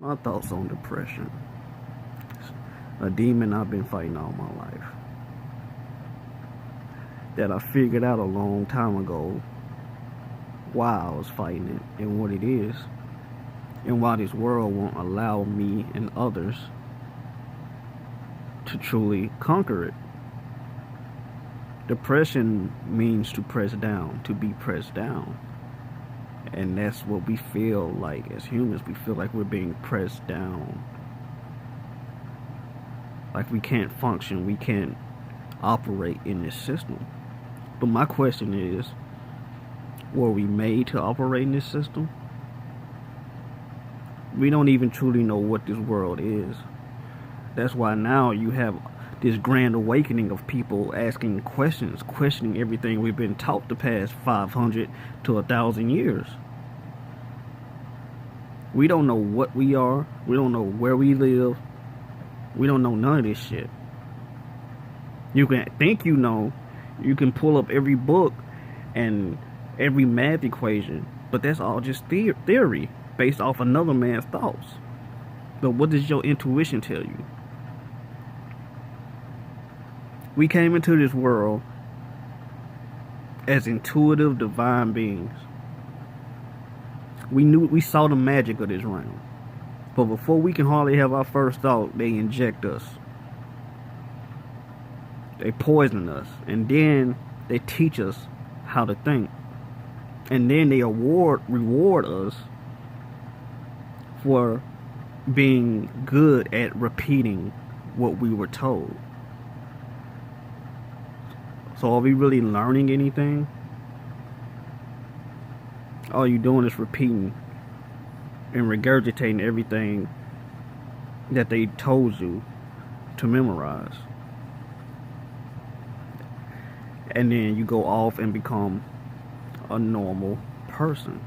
My thoughts on depression. A demon I've been fighting all my life. That I figured out a long time ago why I was fighting it and what it is. And why this world won't allow me and others to truly conquer it. Depression means to press down, to be pressed down. And that's what we feel like as humans. We feel like we're being pressed down. Like we can't function, we can't operate in this system. But my question is, were we made to operate in this system? We don't even truly know what this world is. That's why now you have this grand awakening of people asking questions, questioning everything we've been taught the past 500 to 1,000 years. We don't know what we are. We don't know where we live. We don't know none of this shit. You can think you know. You can pull up every book and every math equation, but that's all just theory based off another man's thoughts. But what does your intuition tell you? We came into this world as intuitive divine beings. We saw the magic of this realm. But before we can hardly have our first thought, they inject us. They poison us. And then they teach us how to think. And then they reward us for being good at repeating what we were told. So are we really learning anything? All you doing is repeating and regurgitating everything that they told you to memorize. And then you go off and become a normal person.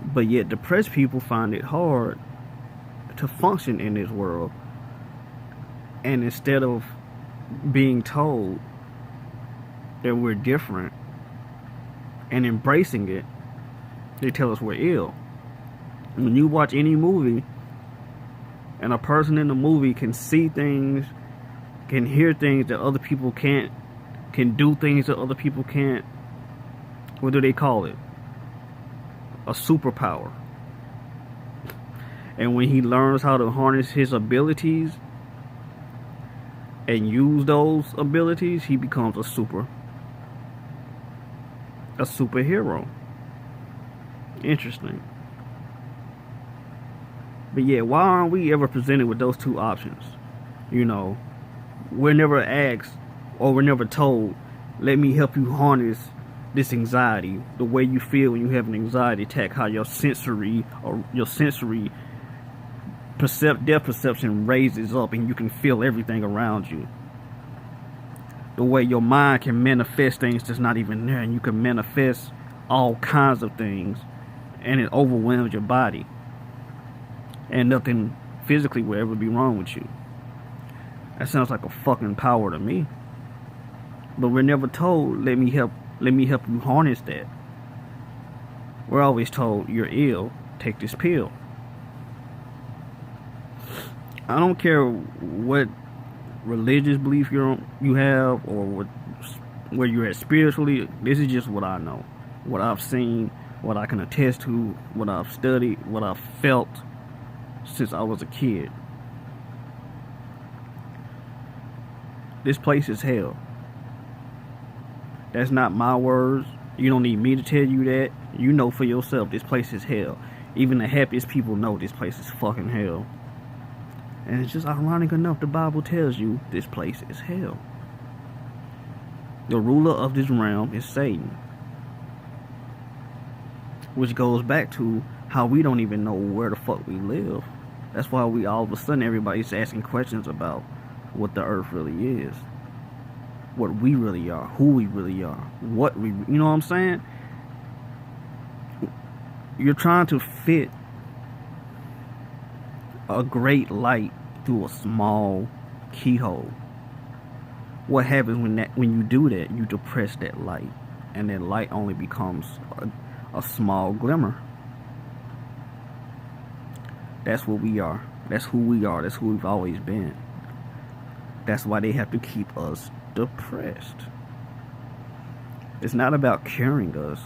But yet depressed people find it hard to function in this world. And instead of being told that we're different and embracing it, they tell us we're ill. When you watch any movie and a person in the movie can see things, can hear things that other people can't, can do things that other people can't, what do they call it? A superpower. And when he learns how to harness his abilities and use those abilities, he becomes a superhero. Interesting. But yeah, why aren't we ever presented with those two options? You know, we're never asked or we're never told, let me help you harness this anxiety, the way you feel when you have an anxiety attack, how your sensory depth perception raises up and you can feel everything around you. The way your mind can manifest things that's not even there, and you can manifest all kinds of things, and it overwhelms your body, and nothing physically will ever be wrong with you. That sounds like a fucking power to me. But we're never told, let me help you harness that. We're always told, you're ill, take this pill. I don't care what religious belief you have or where you're at spiritually. This is just what I know, what I've seen, what I can attest to, what I've studied, what I've felt since I was a kid. This place is hell. That's not my words. You don't need me to tell you that. You know for yourself, this place is hell. Even the happiest people know this place is fucking hell. And it's just ironic enough, the Bible tells you this place is hell. The ruler of this realm is Satan. Which goes back to how we don't even know where the fuck we live. That's why we all of a sudden everybody's asking questions about what the earth really is. What we really are, who we really are, what we, you know what I'm saying? You're trying to fit a great light through a small keyhole. What happens when you do that? You depress that light, and that light only becomes a small glimmer. That's what we are. That's who we are. That's who we've always been. That's why they have to keep us depressed. It's not about curing us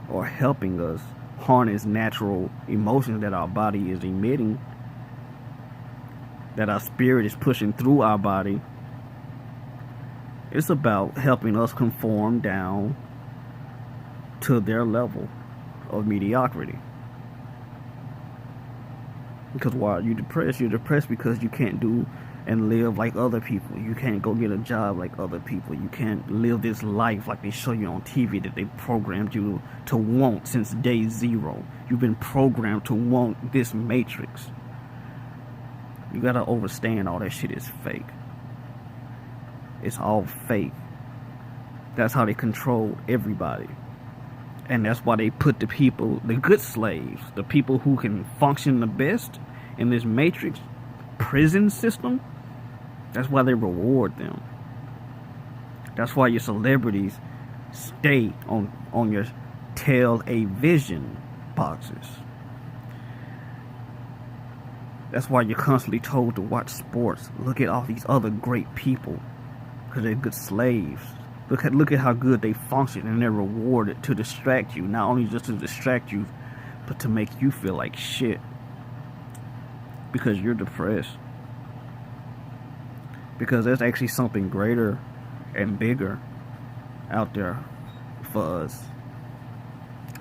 or helping us harness natural emotions that our body is emitting, that our spirit is pushing through our body. It's about helping us conform down to their level of mediocrity. Because while you're depressed because you can't do and live like other people. You can't go get a job like other people. You can't live this life like they show you on TV that they programmed you to want since day zero. You've been programmed to want this matrix. You gotta understand all that shit is fake. It's all fake. That's how they control everybody. And that's why they put the people, the good slaves, the people who can function the best in this matrix prison system, that's why they reward them. That's why your celebrities stay on your tell a vision boxes. That's why you're constantly told to watch sports. Look at all these other great people, because they're good slaves. Look at how good they function, and they're rewarded to distract you. Not only just to distract you, but to make you feel like shit because you're depressed. Because there's actually something greater and bigger out there for us.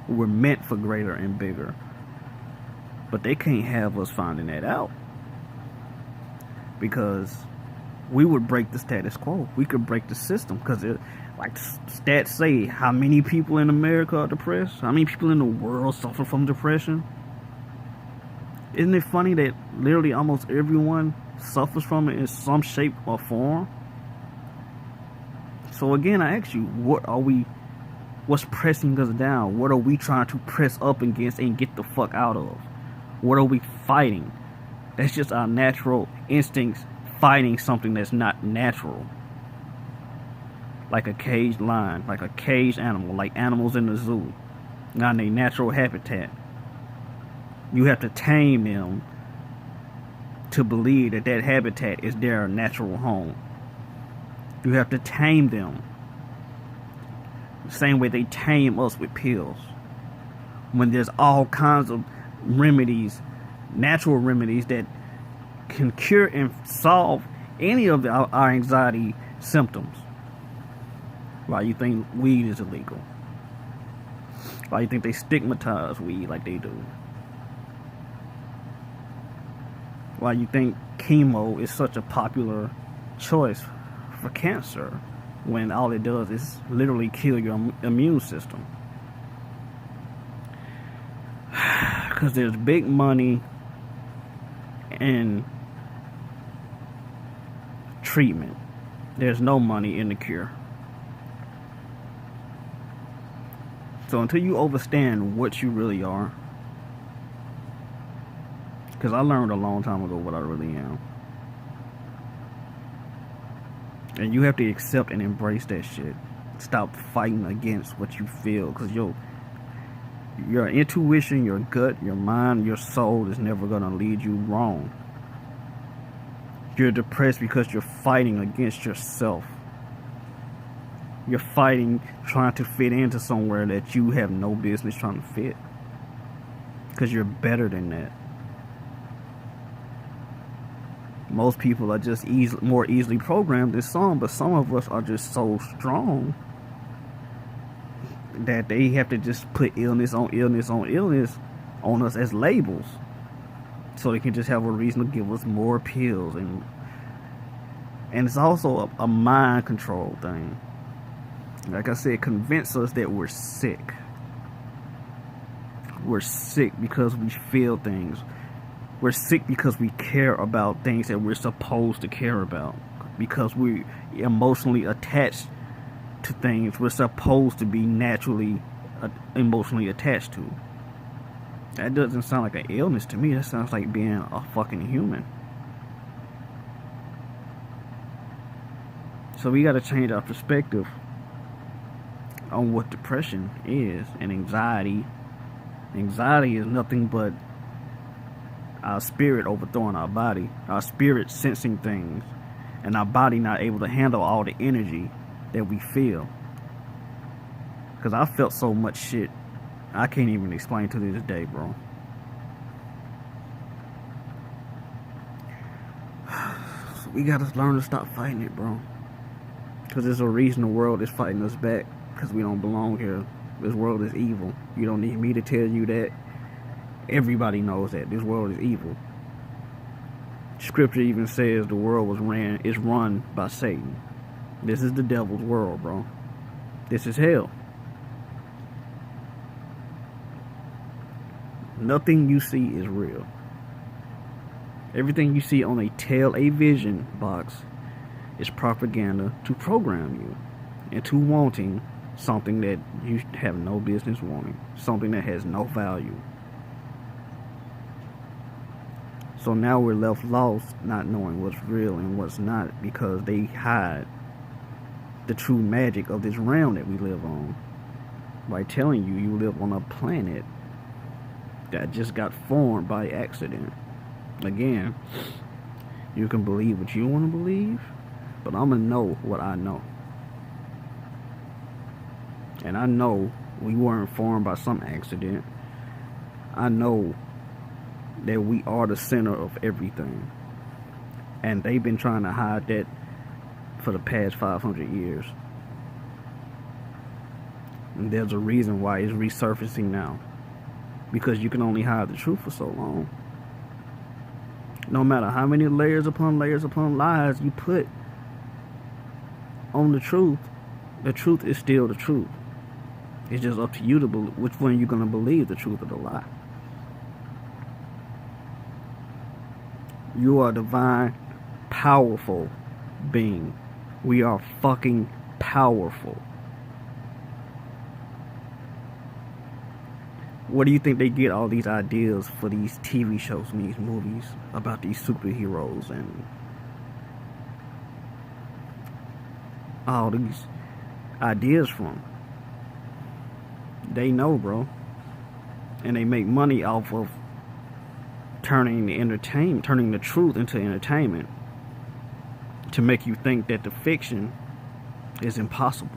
We're meant for greater and bigger. But they can't have us finding that out. Because we would break the status quo. We could break the system. Because like stats say, how many people in America are depressed? How many people in the world suffer from depression? Isn't it funny that literally almost everyone suffers from it in some shape or form? So again, I ask you, what's pressing us down? What are we trying to press up against and get the fuck out of? What are we fighting? That's just our natural instincts fighting something that's not natural. Like a caged lion, like a caged animal, like animals in the zoo, not in their natural habitat. You have to tame them to believe that that habitat is their natural home. You have to tame them the same way they tame us with pills. When there's all kinds of remedies, natural remedies that can cure and solve any of our anxiety symptoms. Why you think weed is illegal? Why you think they stigmatize weed like they do? Why you think chemo is such a popular choice for cancer when all it does is literally kill your immune system? Because there's big money in treatment. There's no money in the cure. So until you understand what you really are, because I learned a long time ago what I really am. And you have to accept and embrace that shit. Stop fighting against what you feel. Because your intuition, your gut, your mind, your soul is never going to lead you wrong. You're depressed because you're fighting against yourself. You're fighting, trying to fit into somewhere that you have no business trying to fit. Because you're better than that. Most people are just more easily programmed than some, but some of us are just so strong that they have to just put illness on illness on illness on us as labels, so they can just have a reason to give us more pills. And it's also a mind control thing. Like I said, convince us that we're sick. We're sick because we feel things. We're sick because we care about things that we're supposed to care about. Because we're emotionally attached to things we're supposed to be naturally emotionally attached to. That doesn't sound like an illness to me. That sounds like being a fucking human. So we gotta change our perspective on what depression is and anxiety. Anxiety is nothing but our spirit overthrowing our body, our spirit sensing things, and our body not able to handle all the energy that we feel. Because I felt so much shit I can't even explain to this day, bro. So we gotta learn to stop fighting it, bro. Because there's a reason the world is fighting us back. Because we don't belong here. This world is evil. You don't need me to tell you that. Everybody knows that this world is evil. Scripture even says the world is run by Satan. This is the devil's world, bro. This is hell. Nothing you see is real. Everything you see on a vision box is propaganda to program you into wanting something that you have no business wanting. Something that has no value. So now we're left lost, not knowing what's real and what's not, because they hide the true magic of this realm that we live on by telling you you live on a planet that just got formed by accident. Again, you can believe what you want to believe, but I'm gonna know what I know. And I know we weren't formed by some accident. I know that we are the center of everything. And they've been trying to hide that for the past 500 years. And there's a reason why it's resurfacing now. Because you can only hide the truth for so long. No matter how many layers upon lies you put on the truth is still the truth. It's just up to you to believe which one you're going to believe, the truth or the lie. You are a divine, powerful being. We are fucking powerful. Where do you think they get all these ideas for these TV shows and these movies about these superheroes and all these ideas from? They know, bro. And they make money off of turning the truth into entertainment to make you think that the fiction is impossible.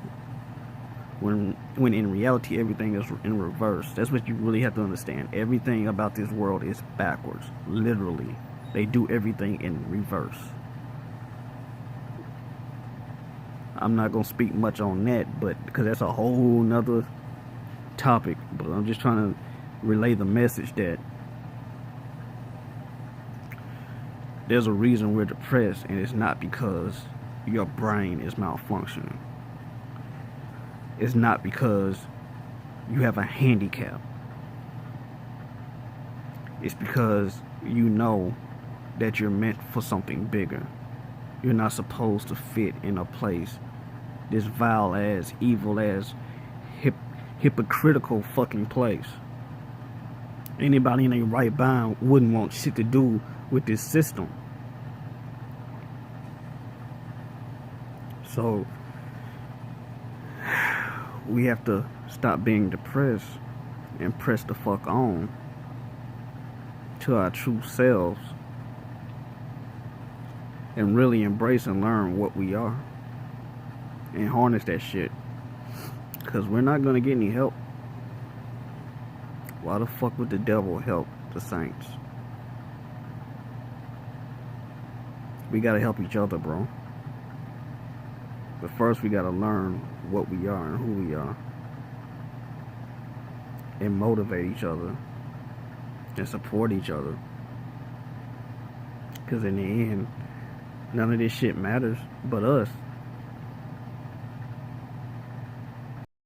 When in reality everything is in reverse. That's what you really have to understand. Everything about this world is backwards. Literally. They do everything in reverse. I'm not going to speak much on that, but because that's a whole nother topic. But I'm just trying to relay the message that there's a reason we're depressed, and it's not because your brain is malfunctioning. It's not because you have a handicap. It's because you know that you're meant for something bigger. You're not supposed to fit in a place this vile as, evil as, hypocritical fucking place. Anybody in their right mind wouldn't want shit to do with this system. So we have to stop being depressed and press the fuck on to our true selves and really embrace and learn what we are and harness that shit, because we're not going to get any help. Why the fuck would the devil help the saints? We gotta help each other, bro. But first we gotta learn what we are and who we are, and motivate each other and support each other, because in the end none of this shit matters but us.